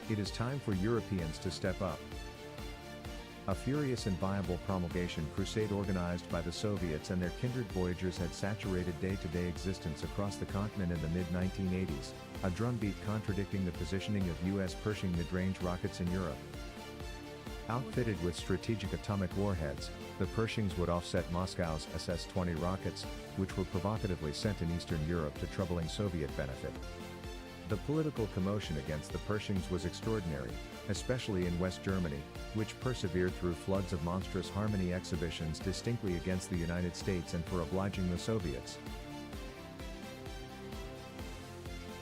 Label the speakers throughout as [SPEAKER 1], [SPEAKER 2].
[SPEAKER 1] It is time for Europeans to step up. A furious and viable promulgation crusade organized by the Soviets and their kindred voyagers had saturated day-to-day existence across the continent in the mid-1980s, a drumbeat contradicting the positioning of U.S. Pershing mid-range rockets in Europe. Outfitted with strategic atomic warheads, the Pershings would offset Moscow's SS-20 rockets, which were provocatively sent in Eastern Europe to troubling Soviet benefit. The political commotion against the Pershings was extraordinary, especially in West Germany, which persevered through floods of monstrous Harmony exhibitions distinctly against the United States and for obliging the Soviets.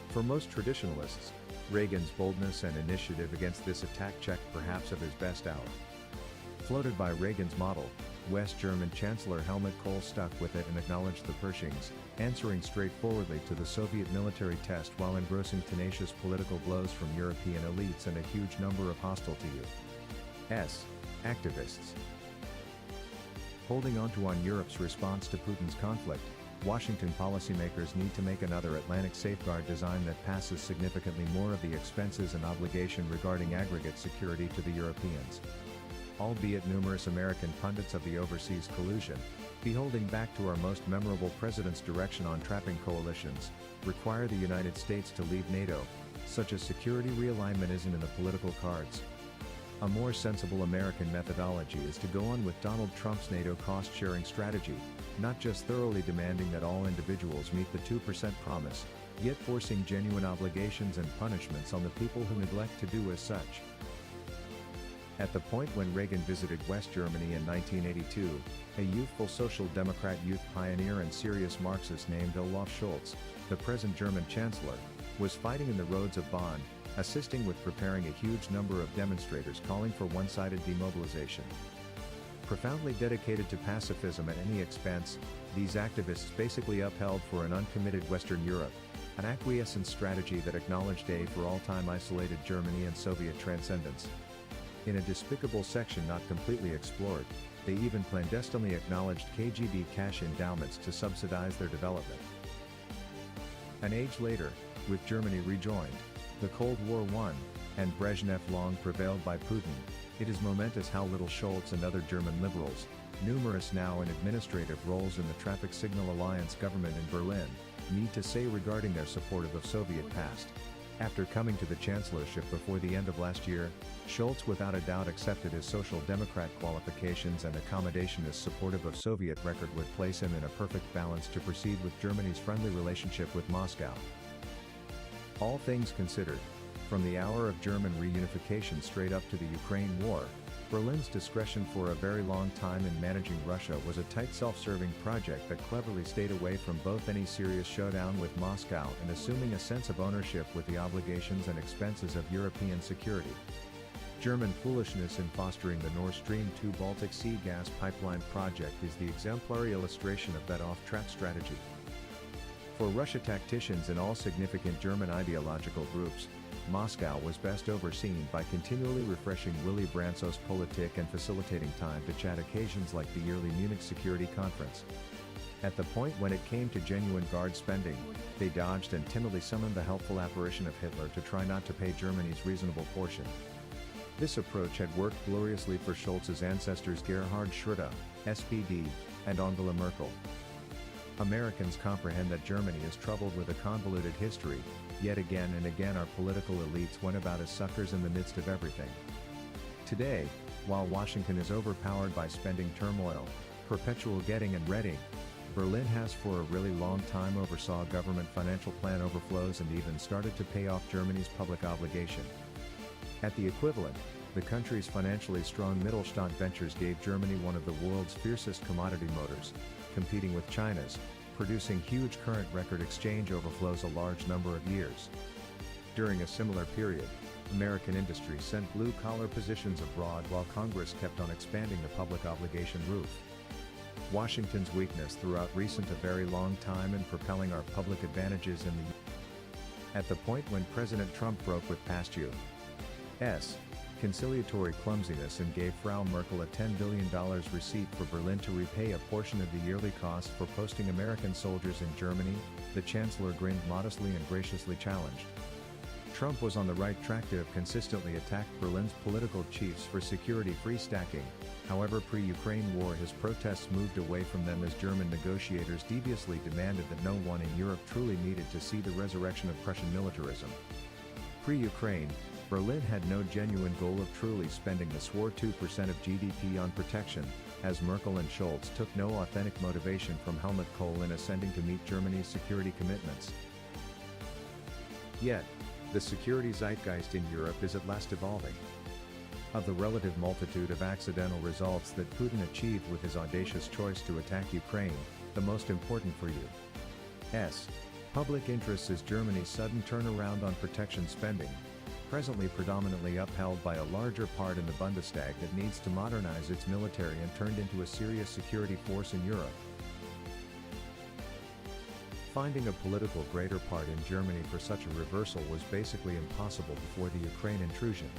[SPEAKER 1] For most traditionalists, Reagan's boldness and initiative against this attack checked perhaps of his best hour. Floated by Reagan's model, West German Chancellor Helmut Kohl stuck with it and acknowledged the Pershings, answering straightforwardly to the Soviet military test while engrossing tenacious political blows from European elites and a huge number of hostile to U.S. activists. Holding on Europe's response to Putin's conflict, Washington policymakers need to make another Atlantic safeguard design that passes significantly more of the expenses and obligation regarding aggregate security to the Europeans. Albeit numerous American pundits of the overseas collusion, beholding back to our most memorable president's direction on trapping coalitions, require the United States to leave NATO, such a security realignment isn't in the political cards. A more sensible American methodology is to go on with Donald Trump's NATO cost-sharing strategy, not just thoroughly demanding that all individuals meet the 2% promise, yet forcing genuine obligations and punishments on the people who neglect to do as such. At the point when Reagan visited West Germany in 1982, a youthful Social Democrat youth pioneer and serious Marxist named Olaf Scholz, the present German Chancellor, was fighting in the roads of Bonn, assisting with preparing a huge number of demonstrators calling for one-sided demobilization. Profoundly dedicated to pacifism at any expense, these activists basically upheld for an uncommitted Western Europe, an acquiescence strategy that acknowledged a for all time isolated Germany and Soviet transcendence. In a despicable section not completely explored, they even clandestinely acknowledged KGB cash endowments to subsidize their development. An age later, with Germany rejoined, the Cold War won, and Brezhnev long prevailed by Putin, it is momentous how little Scholz and other German liberals, numerous now in administrative roles in the Traffic Signal Alliance government in Berlin, need to say regarding their support of Soviet past. After coming to the chancellorship before the end of last year, Scholz without a doubt accepted his Social Democrat qualifications and accommodation as supportive of Soviet record would place him in a perfect balance to proceed with Germany's friendly relationship with Moscow. All things considered, from the hour of German reunification straight up to the Ukraine war, Berlin's discretion for a very long time in managing Russia was a tight self-serving project that cleverly stayed away from both any serious showdown with Moscow and assuming a sense of ownership with the obligations and expenses of European security. German foolishness in fostering the Nord Stream 2 Baltic Sea gas pipeline project is the exemplary illustration of that off-track strategy. For Russia tacticians and all significant German ideological groups, Moscow was best overseen by continually refreshing Willy Brandt's Politik and facilitating time-to-chat occasions like the yearly Munich Security Conference. At the point when it came to genuine guard spending, they dodged and timidly summoned the helpful apparition of Hitler to try not to pay Germany's reasonable portion. This approach had worked gloriously for Scholz's ancestors Gerhard Schröder, SPD, and Angela Merkel. Americans comprehend that Germany is troubled with a convoluted history, yet again and again our political elites went about as suckers in the midst of everything. Today, while Washington is overpowered by spending turmoil, perpetual getting and readying, Berlin has for a really long time oversaw government financial plan overflows and even started to pay off Germany's public obligation. At the equivalent, the country's financially strong Mittelstand ventures gave Germany one of the world's fiercest commodity motors, competing with China's, producing huge current record exchange overflows a large number of years. During a similar period, American industry sent blue-collar positions abroad while Congress kept on expanding the public obligation roof. Washington's weakness throughout recent a very long time in propelling our public advantages in the At the point when President Trump broke with past U.S. conciliatory clumsiness and gave Frau Merkel a $10 billion receipt for Berlin to repay a portion of the yearly cost for posting American soldiers in Germany, the Chancellor grinned modestly and graciously challenged. Trump was on the right track to have consistently attacked Berlin's political chiefs for security-free stacking. However, pre-Ukraine war his protests moved away from them as German negotiators deviously demanded that no one in Europe truly needed to see the resurrection of Prussian militarism. Pre-Ukraine, Berlin had no genuine goal of truly spending the swore 2% of GDP on protection, as Merkel and Scholz took no authentic motivation from Helmut Kohl in ascending to meet Germany's security commitments. Yet, the security zeitgeist in Europe is at last evolving. Of the relative multitude of accidental results that Putin achieved with his audacious choice to attack Ukraine, the most important for U.S. public interests is Germany's sudden turnaround on protection spending, presently predominantly upheld by a larger part in the Bundestag that needs to modernize its military and turned into a serious security force in Europe. Finding a political greater part in Germany for such a reversal was basically impossible before the Ukraine intrusion.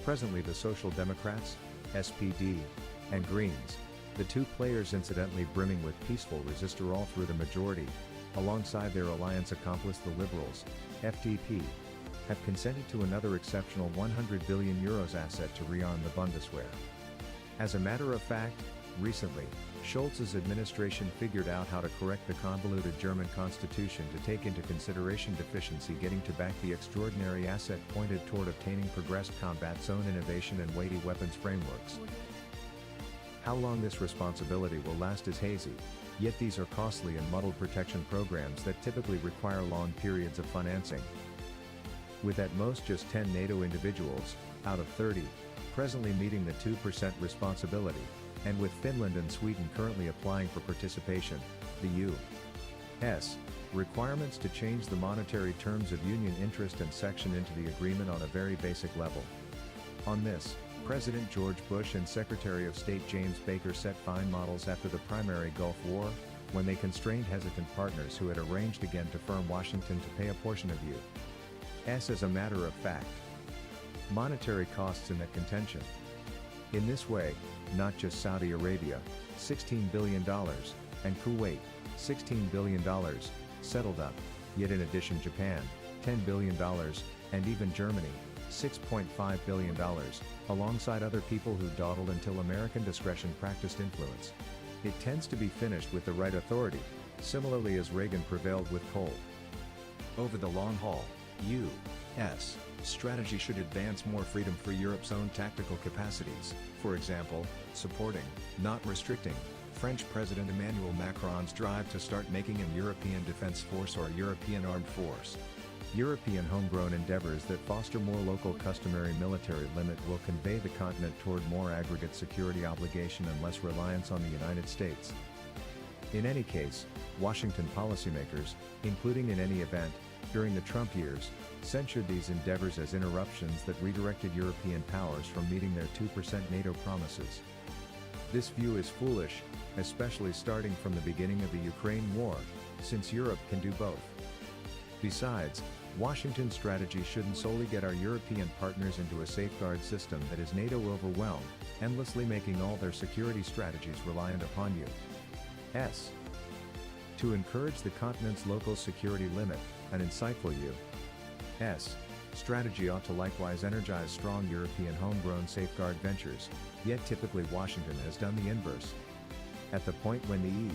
[SPEAKER 1] Presently the Social Democrats, SPD, and Greens, the two players incidentally brimming with peaceful resist are all through the majority, alongside their alliance accomplice the Liberals, FDP, have consented to another exceptional €100 billion asset to rearm the Bundeswehr. As a matter of fact, recently, Scholz's administration figured out how to correct the convoluted German constitution to take into consideration deficiency getting to back the extraordinary asset pointed toward obtaining progressed combat zone innovation and weighty weapons frameworks. How long this responsibility will last is hazy, yet these are costly and muddled protection programs that typically require long periods of financing. With at most just 10 NATO individuals, out of 30, presently meeting the 2% responsibility, and with Finland and Sweden currently applying for participation, the U.S. requirements to change the monetary terms of union interest and section into the agreement on a very basic level. On this, President George Bush and Secretary of State James Baker set fine models after the primary Gulf War, when they constrained hesitant partners who had arranged again to firm Washington to pay a portion of U.S. as a matter of fact. Monetary costs in that contention. In this way, not just Saudi Arabia, $16 billion, and Kuwait, $16 billion, settled up, yet in addition Japan, $10 billion, and even Germany, $6.5 billion, alongside other people who dawdled until American discretion practiced influence. It tends to be finished with the right authority, similarly as Reagan prevailed with Kohl. Over the long haul, U.S. strategy should advance more freedom for Europe's own tactical capacities, for example, supporting, not restricting, French President Emmanuel Macron's drive to start making a European Defence Force or European Armed Force. European homegrown endeavours that foster more local customary military limit will convey the continent toward more aggregate security obligation and less reliance on the United States. In any case, Washington policymakers, including in any event, during the Trump years, censured these endeavors as interruptions that redirected European powers from meeting their 2% NATO promises. This view is foolish, especially starting from the beginning of the Ukraine war, since Europe can do both. Besides, Washington's strategy shouldn't solely get our European partners into a safeguard system that is NATO overwhelmed, endlessly making all their security strategies reliant upon U.S. To encourage the continent's local security limit, an insightful U.S. strategy ought to likewise energize strong European homegrown safeguard ventures, yet typically Washington has done the inverse. At the point when the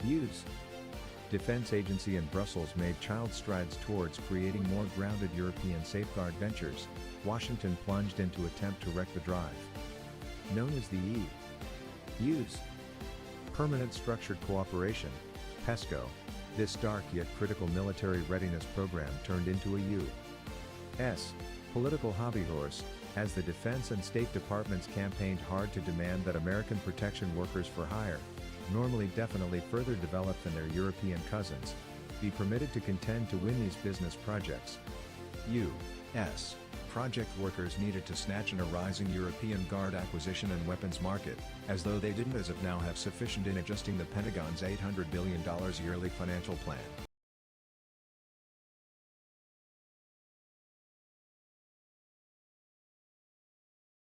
[SPEAKER 1] E.U.'s Defense Agency in Brussels made child strides towards creating more grounded European safeguard ventures, Washington plunged into attempt to wreck the drive. Known as the E.U.'s Permanent Structured Cooperation, PESCO, this dark yet critical military readiness program turned into a U.S. political hobby horse, as the Defense and State Departments campaigned hard to demand that American protection workers for hire, normally definitely further developed than their European cousins, be permitted to contend to win these business projects. U.S. project workers needed to snatch in a rising European guard acquisition and weapons market, as though they didn't as of now have sufficient in adjusting the Pentagon's $800 billion yearly financial plan.